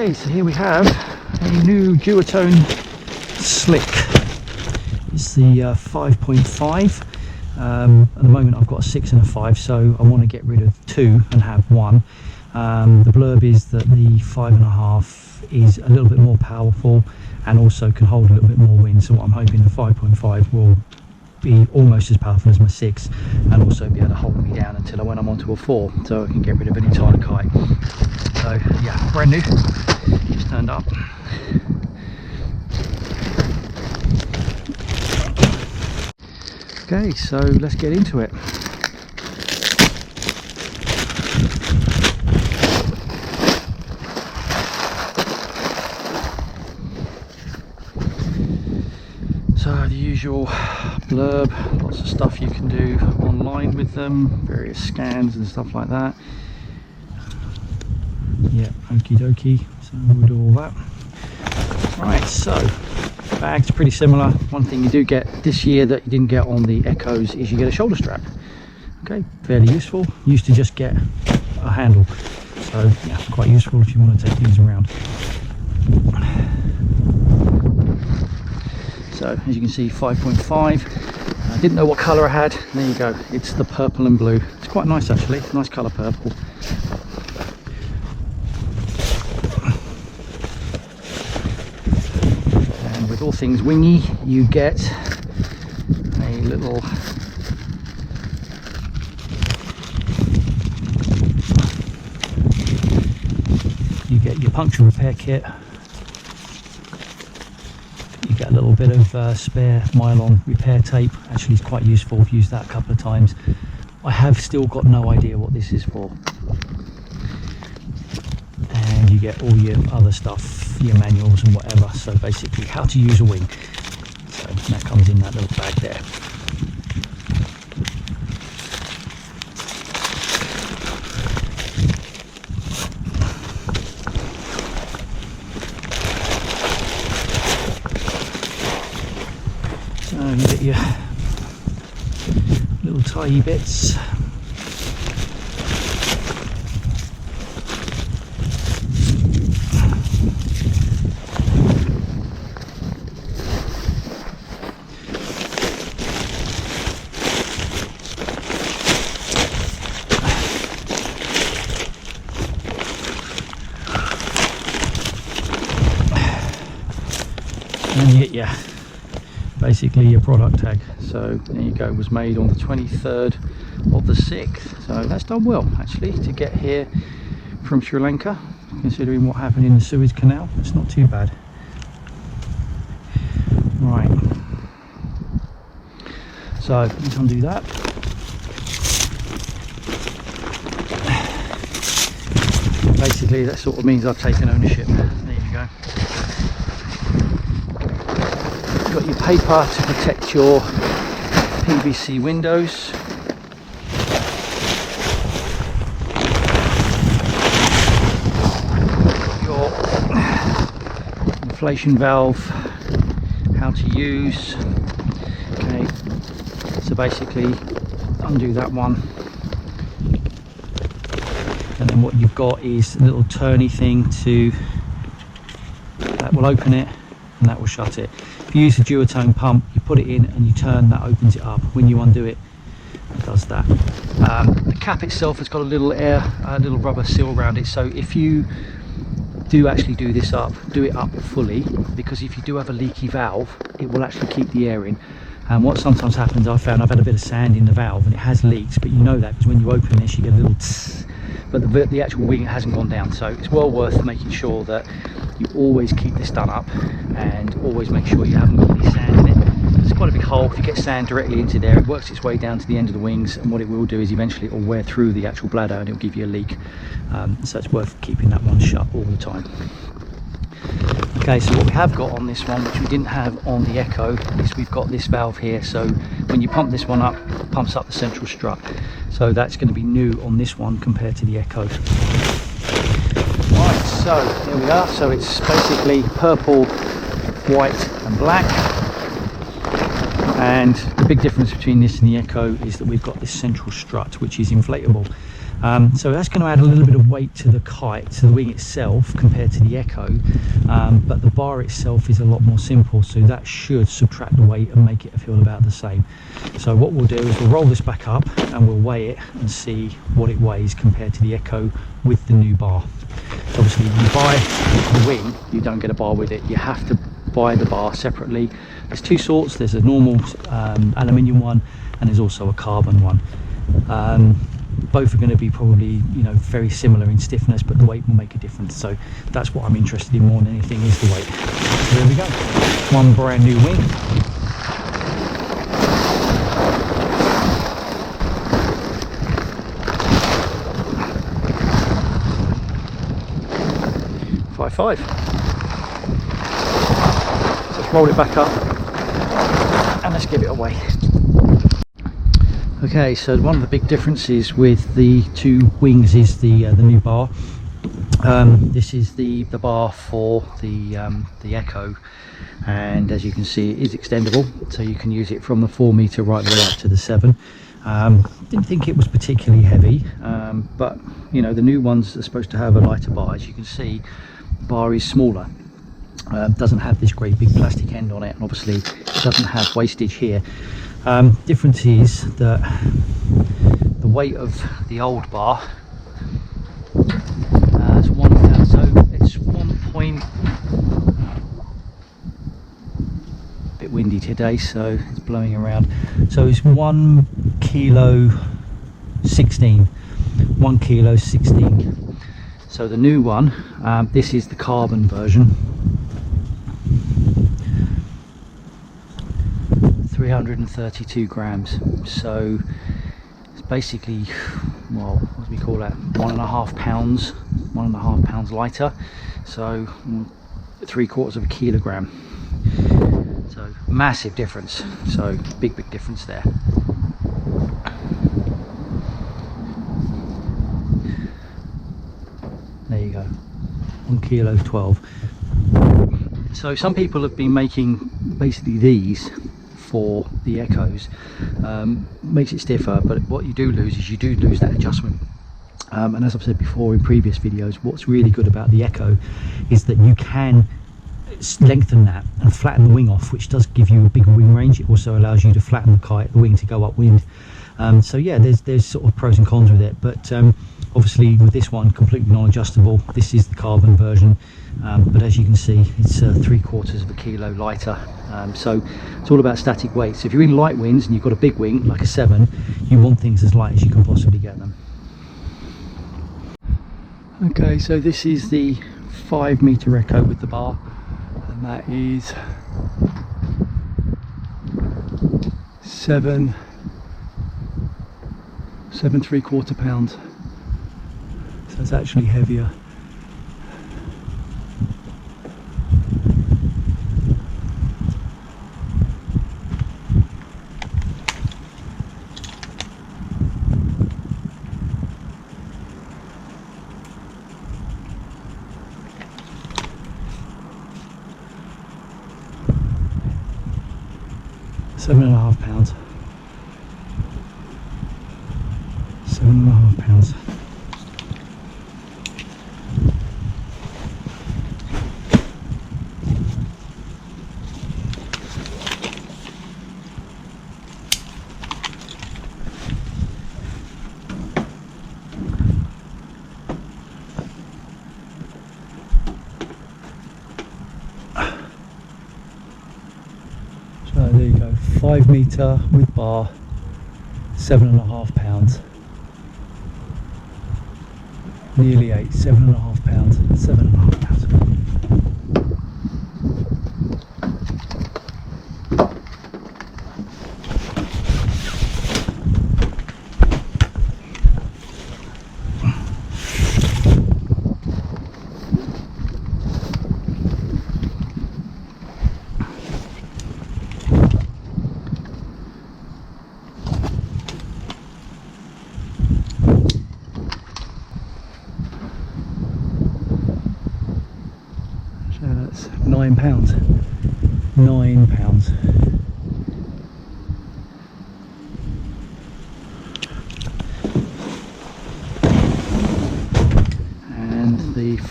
Okay, so here we have a new Duotone Slick. It's the 5.5. At the moment I've got a 6 and a 5, so I want to get rid of 2 and have 1. The blurb is that the 5.5 is a little bit more powerful and also can hold a little bit more wind, so what I'm hoping the 5.5 will be almost as powerful as my 6 and also be able to hold me down until when I'm onto a 4, so I can get rid of any tiny kite. So yeah, brand new, just turned up. Okay, so let's get into it. So the usual blurb, lots of stuff you can do online with them, various scans and stuff like that. Yeah, okie dokie, so we'll do all that. Right, so bag's pretty similar. One thing you do get this year that you didn't get on the Echoes is you get a shoulder strap. Okay, fairly useful. Used to just get a handle, so yeah, quite useful if you want to take things around. So as you can see, 5.5. I didn't know what colour I had. There you go. It's the purple and blue. It's quite nice actually. Nice colour purple. And with all things wingy, you get a little your puncture repair kit. Get a little bit of spare nylon repair tape. Actually, it's quite useful. I've used that a couple of times. I have still got no idea what this is for. And you get all your other stuff, your manuals and whatever. So basically how to use a wing. So that comes in that little bag there. You get your little tiny bits. And you get your basically your product tag. So there you go, was made on the 23rd of the 6th, so that's done well actually to get here from Sri Lanka, considering what happened in the Suez Canal. It's not too bad. Right, so let's undo that. Basically that sort of means I've taken ownership. There you go. Got your paper to protect your PVC windows. Got your inflation valve, how to use. Okay, so basically undo that one. And then what you've got is a little turny thing that will open it and that will shut it. If you use a Duotone pump, you put it in and you turn, that opens it up. When you undo it, it does that. The cap itself has got a little little rubber seal around it, so if you do actually do this up, do it up fully, because if you do have a leaky valve, it will actually keep the air in. And what sometimes happens, I've found, I've had a bit of sand in the valve and it has leaked, but you know that because when you open this you get a little tss, but the actual wing hasn't gone down. So it's well worth making sure that you always keep this done up and always make sure you haven't got any sand in it. It's quite a big hole. If you get sand directly into there, it works its way down to the end of the wings, and what it will do is eventually it will wear through the actual bladder and it will give you a leak. So it's worth keeping that one shut all the time. Okay, so what we have got on this one, which we didn't have on the Echo, is we've got this valve here. So when you pump this one up, it pumps up the central strut. So that's going to be new on this one compared to the Echo. Right, so there we are. So it's basically purple, white and black. And the big difference between this and the Echo is that we've got this central strut, which is inflatable. So that's going to add a little bit of weight to the kite, to the wing itself, compared to the Echo, but the bar itself is a lot more simple, so that should subtract the weight and make it feel about the same. So what we'll do is we'll roll this back up and we'll weigh it and see what it weighs compared to the Echo with the new bar. So obviously when you buy the wing, you don't get a bar with it, you have to buy the bar separately. There's two sorts, there's a normal aluminium one and there's also a carbon one. Both are going to be probably, you know, very similar in stiffness, but the weight will make a difference. So that's what I'm interested in more than anything, is the weight. So there we go, one brand new wing. .55. So let's roll it back up and let's give it away. Okay, so one of the big differences with the two wings is the new bar. This is the bar for the Echo, and as you can see, it is extendable, so you can use it from the 4 meter right the way up to the 7. Didn't think it was particularly heavy, but you know, the new ones are supposed to have a lighter bar. As you can see, the bar is smaller. Doesn't have this great big plastic end on it, and obviously it doesn't have wastage here. Difference is that the weight of the old bar is 1,000, so it's 1 point, bit windy today, so it's blowing around, so it's 1 kilo 16, 1 kilo 16. So the new one, this is the carbon version, 332 grams, so it's basically, well, what do we call that, 1.5 pounds lighter, so 3/4 of a kilogram. So massive difference, so big difference there. There you go, 1 kilo 12. So some people have been making basically these for the Echoes, makes it stiffer, but what you do lose is you do lose that adjustment. And as I've said before in previous videos, what's really good about the Echo is that you can lengthen that and flatten the wing off, which does give you a bigger wing range. It also allows you to flatten the kite, the wing to go upwind. So yeah, there's sort of pros and cons with it, but obviously with this one completely non-adjustable. This is the carbon version, but as you can see, it's 3/4 of a kilo lighter. So it's all about static weight. So if you're in light winds and you've got a big wing like a 7, you want things as light as you can possibly get them. Okay, so this is the 5 meter Echo with the bar, and that is 7 3/4 pounds. So it's actually heavier. £7.5. £7.5. So there you go, 5 meter with bar, £7.5. Nearly 8, £7.5, £7.5. So that's £9. £9.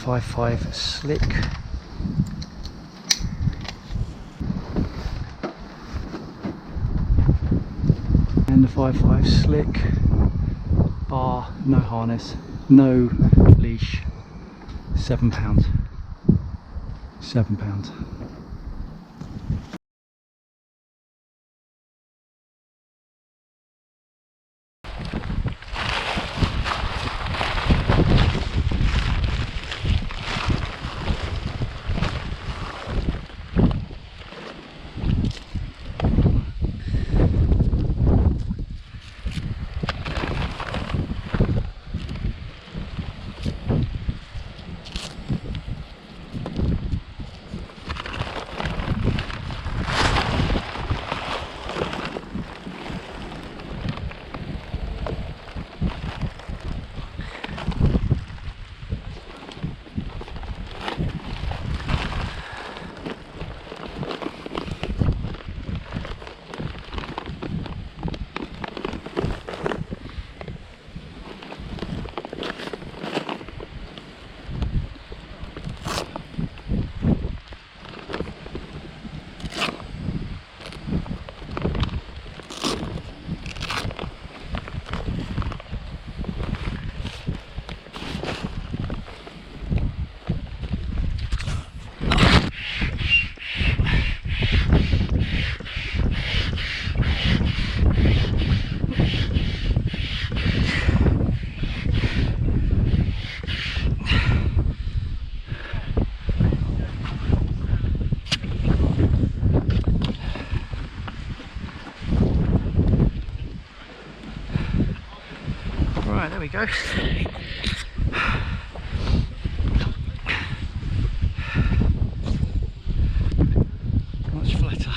5.5 Slick. And the 5.5 Slick, bar, no harness, no leash, £7. £7. Right, there we go. Much flatter.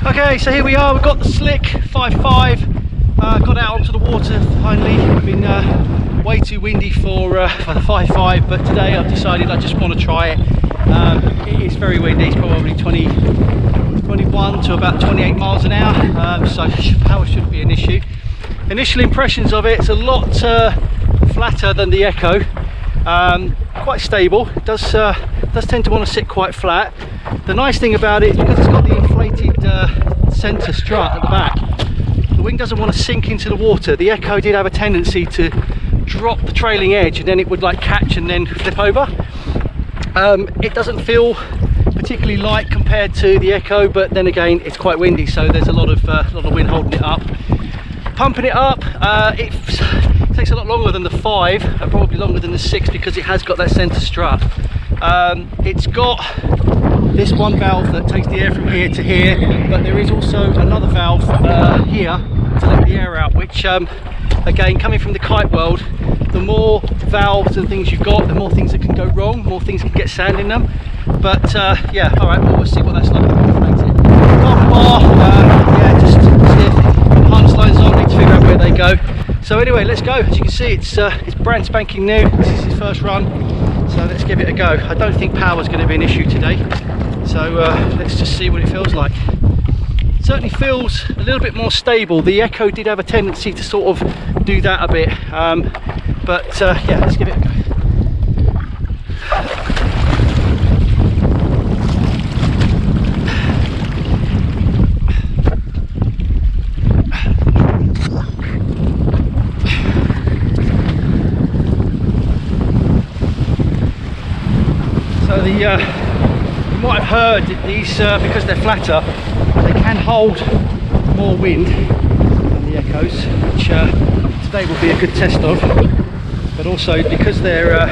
Okay, so here we are, we've got the Slick 5.5, got out onto the water finally. It's been way too windy for the 5.5, but today I've decided I just want to try it. It is very windy, it's probably 21 to about 28 miles an hour, so power shouldn't be an issue. Initial impressions of it, it's a lot flatter than the Echo, quite stable. It does tend to want to sit quite flat. The nice thing about it is because it's got the inflated centre strut at the back, the wing doesn't want to sink into the water. The Echo did have a tendency to drop the trailing edge and then it would like catch and then flip over. It doesn't feel particularly light compared to the Echo, but then again it's quite windy, so there's a lot of wind holding it up. Pumping it up, it takes a lot longer than the 5 and probably longer than the 6 because it has got that centre strut. It's got this one valve that takes the air from here to here, but there is also another valve here to let the air out, which again, coming from the kite world, the more valves and things you've got, the more things that can go wrong, more things can get sand in them. But yeah, alright, well, we'll see what that's like. Carbon bar, yeah, just stiff, harness lines on, need to figure out where they go. So anyway, let's go. As you can see, it's brand spanking new. This is his first run, so let's give it a go. I don't think power's going to be an issue today, so let's just see what it feels like. It certainly feels a little bit more stable. The Echo did have a tendency to sort of do that a bit, but yeah, let's give it a go. So you might have heard that these, because they're flatter, they can hold more wind than the Echoes, which today will be a good test of. But also because they're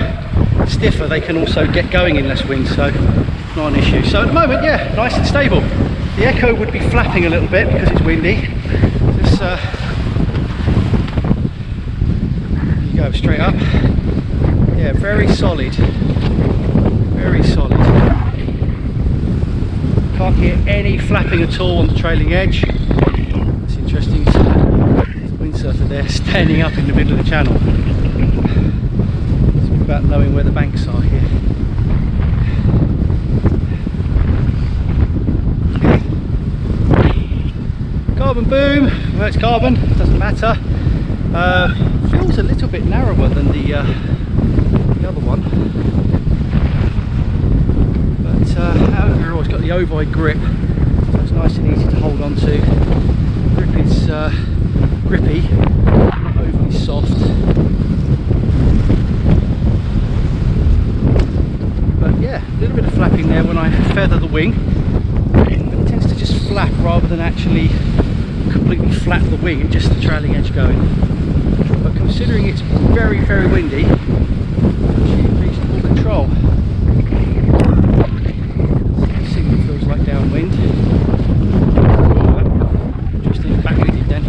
stiffer, they can also get going in less wind, so not an issue. So at the moment, yeah, nice and stable. The Echo would be flapping a little bit because it's windy. Just you go straight up. Yeah, very solid. very solid. Can't hear any flapping at all on the trailing edge. It's interesting, there's a windsurfer there standing up in the middle of the channel. It's all about knowing where the banks are here. Carbon boom, well it's carbon, doesn't matter. Feels a little bit narrower than the other one, but overall it's got the ovoid grip, so it's nice and easy to hold on to. Grip is grippy, not overly soft, but yeah, a little bit of flapping there when I feather the wing, but it tends to just flap rather than actually completely flap the wing, it's just the trailing edge going. But considering it's very, very windy, actually in reasonable control. See what it feels like downwind. Interesting, backwinded then.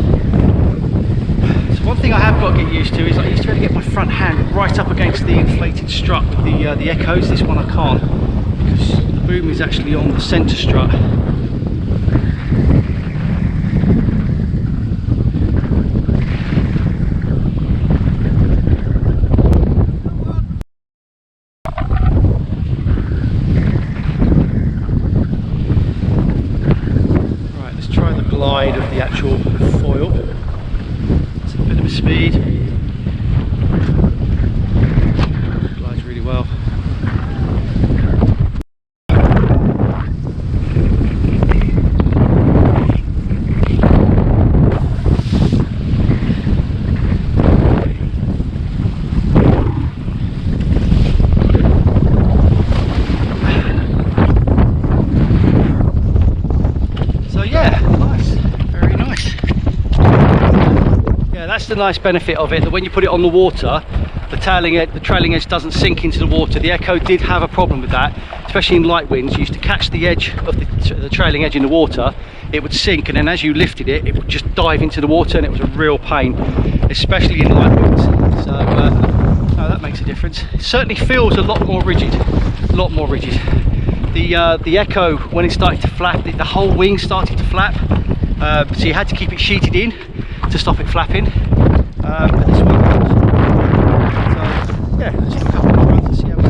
So one thing I have got to get used to is I used to be able to get my front hand right up against the inflated strut with the echoes. This one I can't, because the boom is actually on the centre strut. Glide of the actual foil. It's a bit of a speed. Glides really well. That's the nice benefit of it, that when you put it on the water, the trailing edge doesn't sink into the water. The Echo did have a problem with that, especially in light winds. You used to catch the edge of the trailing edge in the water, it would sink, and then as you lifted it, it would just dive into the water, and it was a real pain, especially in light winds. So no, that makes a difference. It certainly feels a lot more rigid, a lot more rigid. The Echo, when it started to flap, the whole wing started to flap, so you had to keep it sheeted in to stop it flapping. But this one goes. So yeah, let's do a couple more runs and see how we go.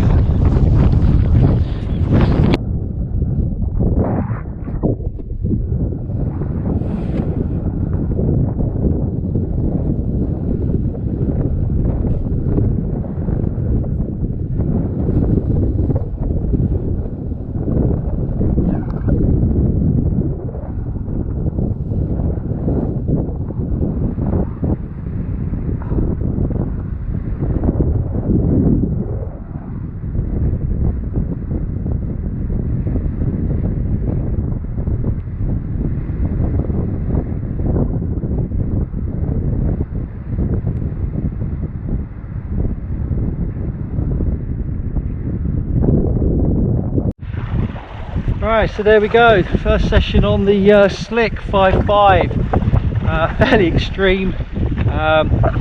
Right, so there we go, first session on the Slick 5.5, fairly extreme,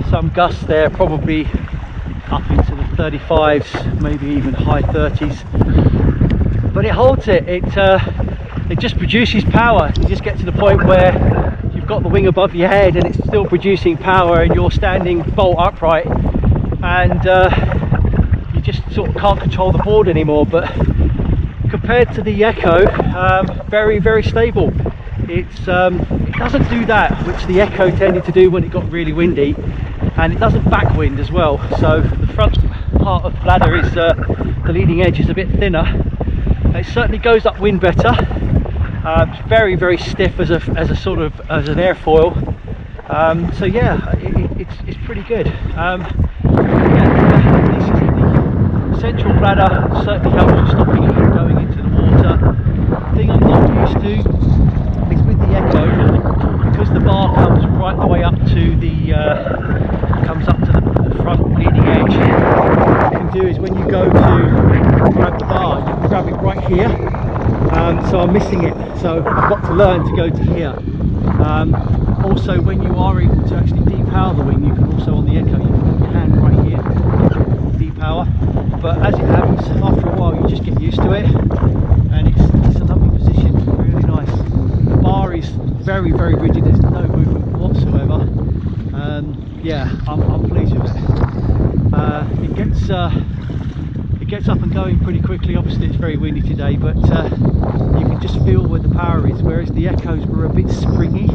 some gusts there, probably up into the 35s, maybe even high 30s, but it holds it, it just produces power. You just get to the point where you've got the wing above your head and it's still producing power, and you're standing bolt upright, and you just sort of can't control the board anymore. But compared to the Echo, very, very stable. It doesn't do that which the Echo tended to do when it got really windy, and it doesn't backwind as well. So the front part of the bladder is the leading edge is a bit thinner. It certainly goes upwind better. It's very, very stiff as a sort of as an airfoil. So yeah, it's pretty good. Yeah, this is the central bladder, certainly helps with stopping it from going into the water. The thing I'm not used to is with the Echo, because the bar comes right the way up to the front leading edge. What you can do is when you go to grab the bar, you can grab it right here. So I'm missing it, so I've got to learn to go to here. Also, when you are able to actually depower the wing, you can also on the Echo, you can put your hand right here, depower power, but as it happens, after a while you just get used to it, and it's a lovely position, really nice. The bar is very, very rigid, there's no movement whatsoever. Yeah, I'm pleased with it. It gets up and going pretty quickly. Obviously it's very windy today, but you can just feel where the power is, whereas the Echoes were a bit springy,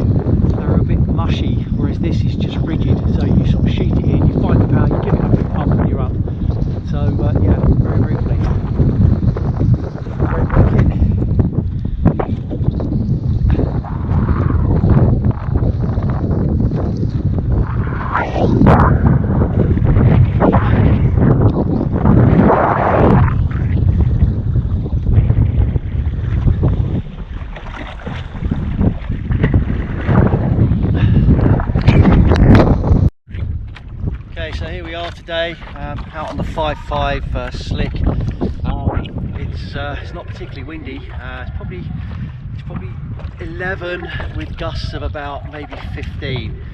they're a bit mushy, whereas this is just rigid. So you sort of sheet it in, you find the power, you give it a quick pump and you're up. So yeah, very, very pleased. Great working. So here we are today, out on the 5.5 Slick. It's not particularly windy. It's probably 11 with gusts of about maybe 15.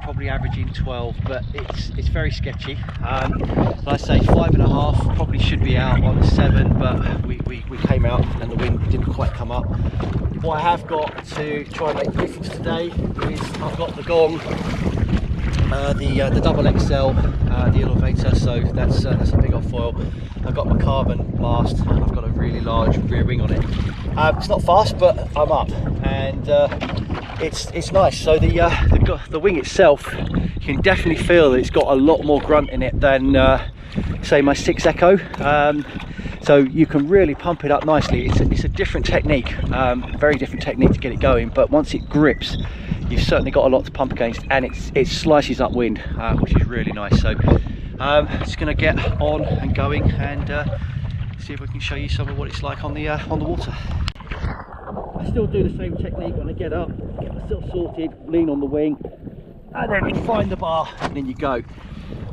Probably averaging 12, but it's very sketchy. Like I say, 5.5 probably should be out on 7, but we came out and the wind didn't quite come up. What I have got to try and make a difference today is I've got the gong, the double XL, the elevator, so that's a big old foil. I've got my carbon mast and I've got a really large rear wing on it. It's not fast, but I'm up, and it's nice. So the wing itself, you can definitely feel that it's got a lot more grunt in it than say my 6 Echo. So you can really pump it up nicely. It's a different technique, very different technique to get it going, but once it grips, you've certainly got a lot to pump against, and it slices upwind, which is really nice. So just going to get on and going and see if we can show you some of what it's like on the water. I still do the same technique when I get up, get myself sorted, lean on the wing, and then find the bar, and then you go.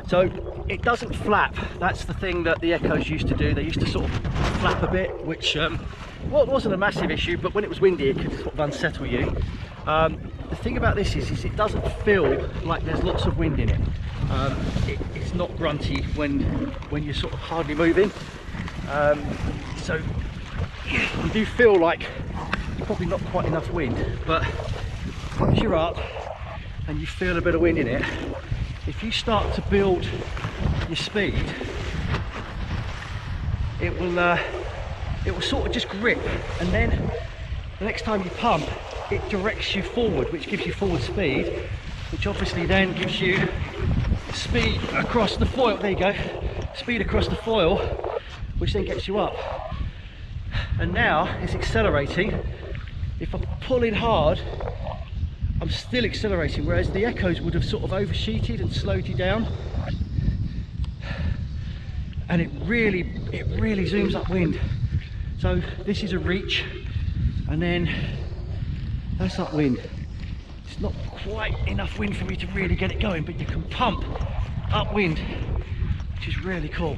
So it doesn't flap. That's the thing that the Echoes used to do. They used to sort of flap a bit, which well, it wasn't a massive issue, but when it was windy it could sort of unsettle you. The thing about this is it doesn't feel like there's lots of wind in it. It's not grunty when you're sort of hardly moving. So you do feel like there's probably not quite enough wind, but once you're up and you feel a bit of wind in it, if you start to build your speed, it will sort of just grip, and then the next time you pump, it directs you forward, which gives you forward speed, which obviously then gives you speed across the foil. There you go, speed across the foil, which then gets you up. And now it's accelerating. If I pull in hard, I'm still accelerating, whereas the Echoes would have sort of oversheeted and slowed you down. And it really zooms upwind. So this is a reach, and then that's upwind. It's not quite enough wind for me to really get it going, but you can pump upwind, which is really cool.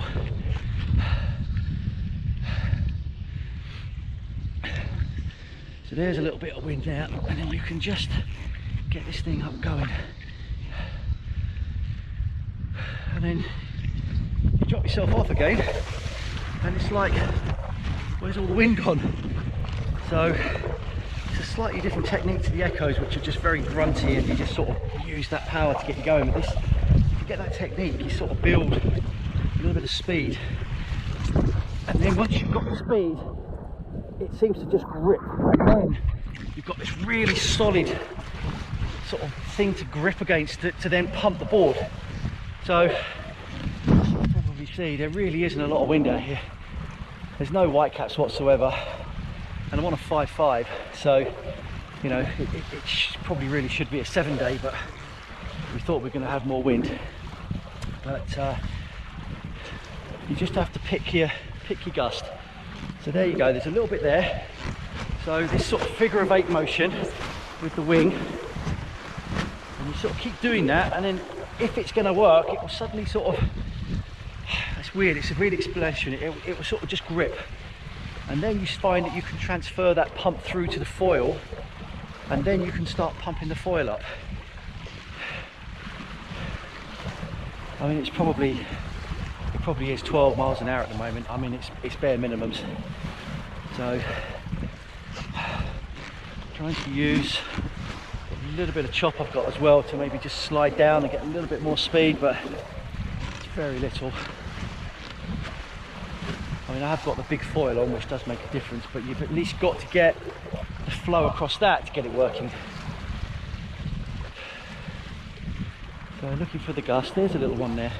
So there's a little bit of wind now, and then you can just get this thing up going. And then you drop yourself off again, and it's like, where's all the wind gone? So it's a slightly different technique to the Echoes, which are just very grunty, and you just sort of use that power to get you going. With this, if you get that technique, you sort of build a little bit of speed, and then once you've got the speed, it seems to just grip, and then you've got this really solid sort of thing to grip against to then pump the board. So you can probably see there really isn't a lot of wind out here. There's no whitecaps whatsoever, and I'm on a 5.5, so you know it probably really should be a 7-day, but we thought we were going to have more wind. But you just have to pick your gust. So there you go, there's a little bit there. So this sort of figure of 8 motion with the wing, and you sort of keep doing that, and then if it's going to work, it will suddenly sort of, it's weird, it's a weird explanation, it will sort of just grip, and then you find that you can transfer that pump through to the foil, and then you can start pumping the foil up. I mean, it's probably probably is 12 miles an hour at the moment. I mean, it's bare minimums. So trying to use a little bit of chop I've got as well to maybe just slide down and get a little bit more speed, but it's very little. I mean, I have got the big foil on, which does make a difference, but you've at least got to get the flow across that to get it working. So looking for the gust. There's a little one there.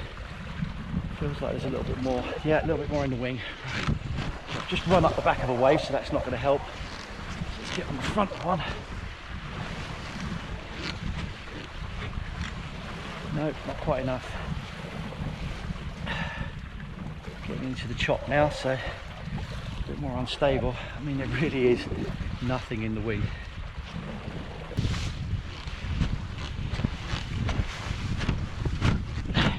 Feels like there's a little bit more. Yeah, a little bit more in the wing. So I've just run up the back of a wave, so that's not going to help. So let's get on the front of one. No, not quite enough. Getting into the chop now, so a bit more unstable. I mean, there really is nothing in the wing.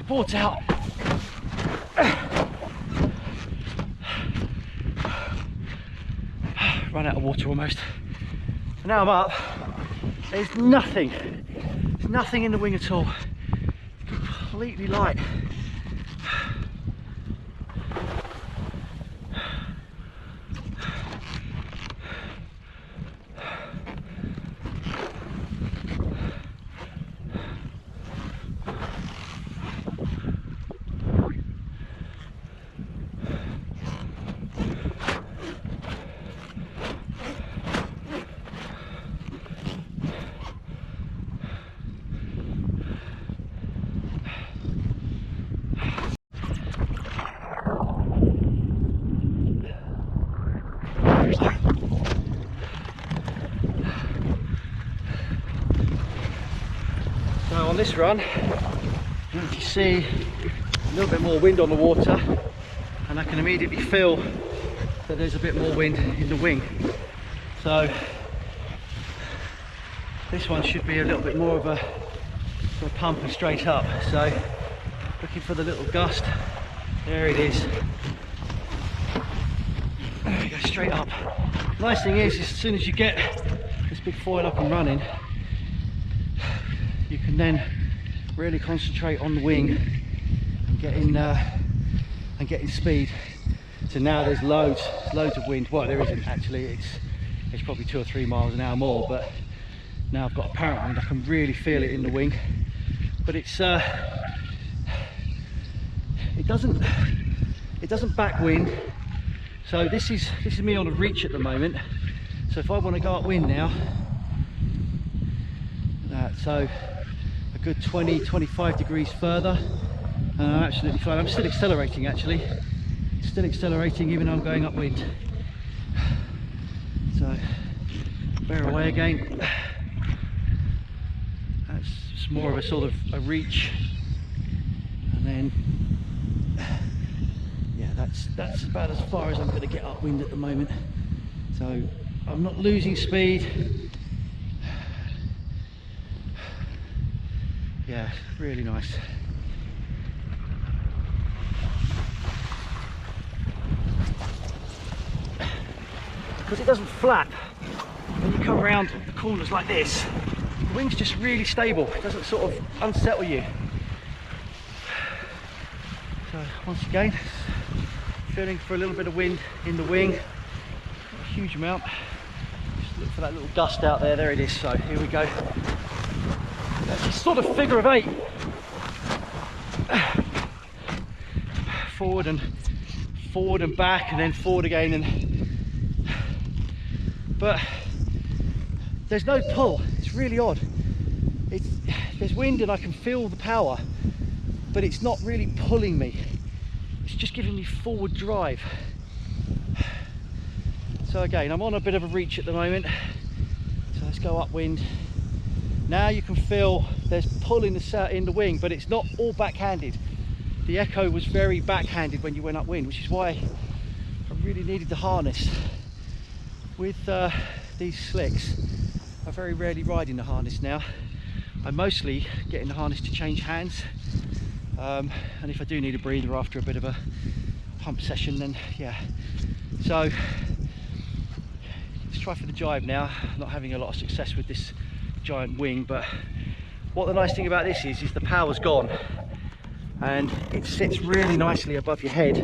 Board's out. Run out of water almost. And now I'm up. There's nothing. There's nothing in the wing at all. Completely light. So on this run, you can see a little bit more wind on the water, and I can immediately feel that there's a bit more wind in the wing. So this one should be a little bit more of a pump and straight up. So looking for the little gust. There it is. There we go, straight up. Nice thing is, as soon as you get this big foil up and running, you can then really concentrate on the wing and getting speed. So now there's loads of wind. Well, there isn't actually. It's probably 2 or 3 miles an hour more, but now I've got apparent wind. I can really feel it in the wing. But it doesn't backwind. So this is me on a reach at the moment. So if I want to go upwind now, so a good 20-25 degrees further, and I'm absolutely fine. I'm still accelerating actually. Still accelerating even though I'm going upwind. So bear away again. That's more of a sort of a reach, and then yeah, that's about as far as I'm going to get upwind at the moment. So I'm not losing speed. Yeah, really nice. Because it doesn't flap when you come around the corners like this. The wing's just really stable. It doesn't sort of unsettle you. So once again, feeling for a little bit of wind in the wing. Not a huge amount. Just look for that little gust out there. There it is. So here we go. It's sort of figure of 8. Forward and back, and then forward again, but there's no pull. It's really odd. There's wind and I can feel the power, but it's not really pulling me. It's just giving me forward drive. So again, I'm on a bit of a reach at the moment. So let's go upwind. Now you can feel there's pull in the wing, but it's not all backhanded. The echo was very backhanded when you went upwind, which is why I really needed the harness. With these slicks, I very rarely ride in the harness now. I mostly get in the harness to change hands, and if I do need a breather after a bit of a pump session, then yeah. So let's try for the jibe now. I'm not having a lot of success with this giant wing, but what the nice thing about this is the power's gone. and it sits really nicely above your head.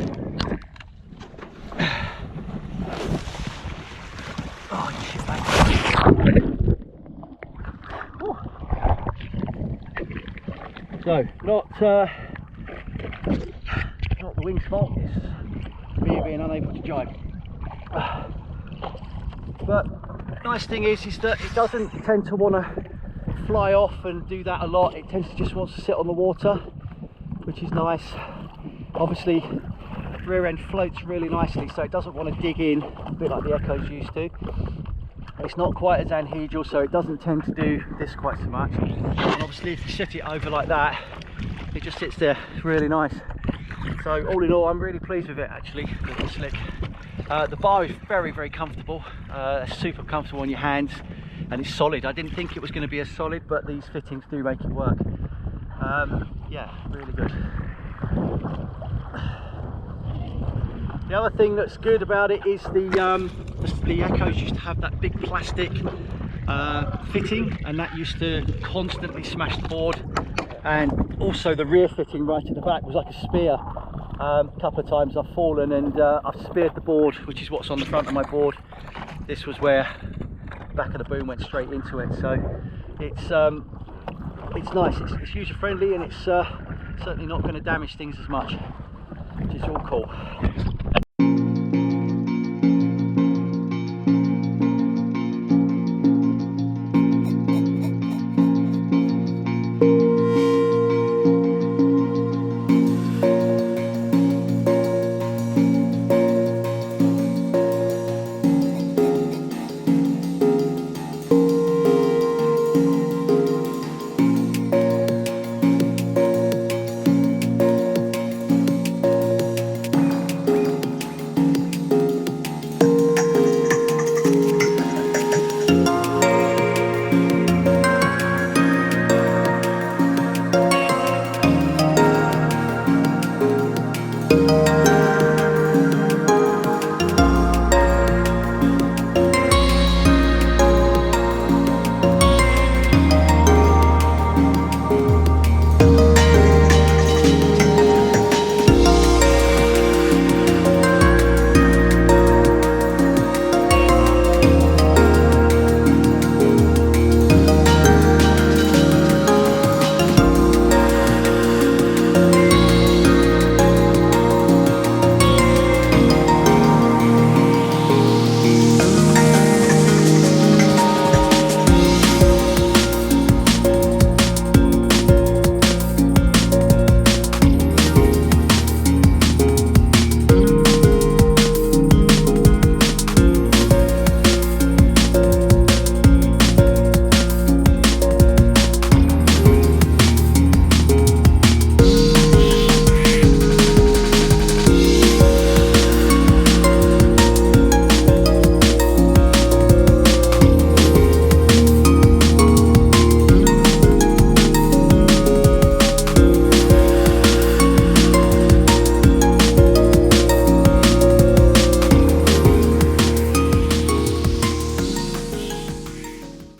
Oh, shit, mate. So, not the wing's fault, it's me being unable to jibe. But nice thing is that it doesn't tend to want to fly off and do that a lot. It tends to just wants to sit on the water, which is nice. Obviously rear end floats really nicely, so it doesn't want to dig in, a bit like the Echo's used to. It's not quite as anhedral, so it doesn't tend to do this quite so much. And obviously if you set it over like that, it just sits there really nice. So all in all, I'm really pleased with it actually, with the Slick. The bar is very, very comfortable, super comfortable on your hands, and it's solid. I didn't think it was going to be as solid, but these fittings do make it work. Yeah, really good. The other thing that's good about it is the Echoes used to have that big plastic fitting, and that used to constantly smash the board. And also the rear fitting right at the back was like a spear. A couple of times I've fallen and I've speared the board, which is what's on the front of my board. This was where the back of the boom went straight into it. So it's nice, it's user friendly, and it's certainly not going to damage things as much, which is all cool.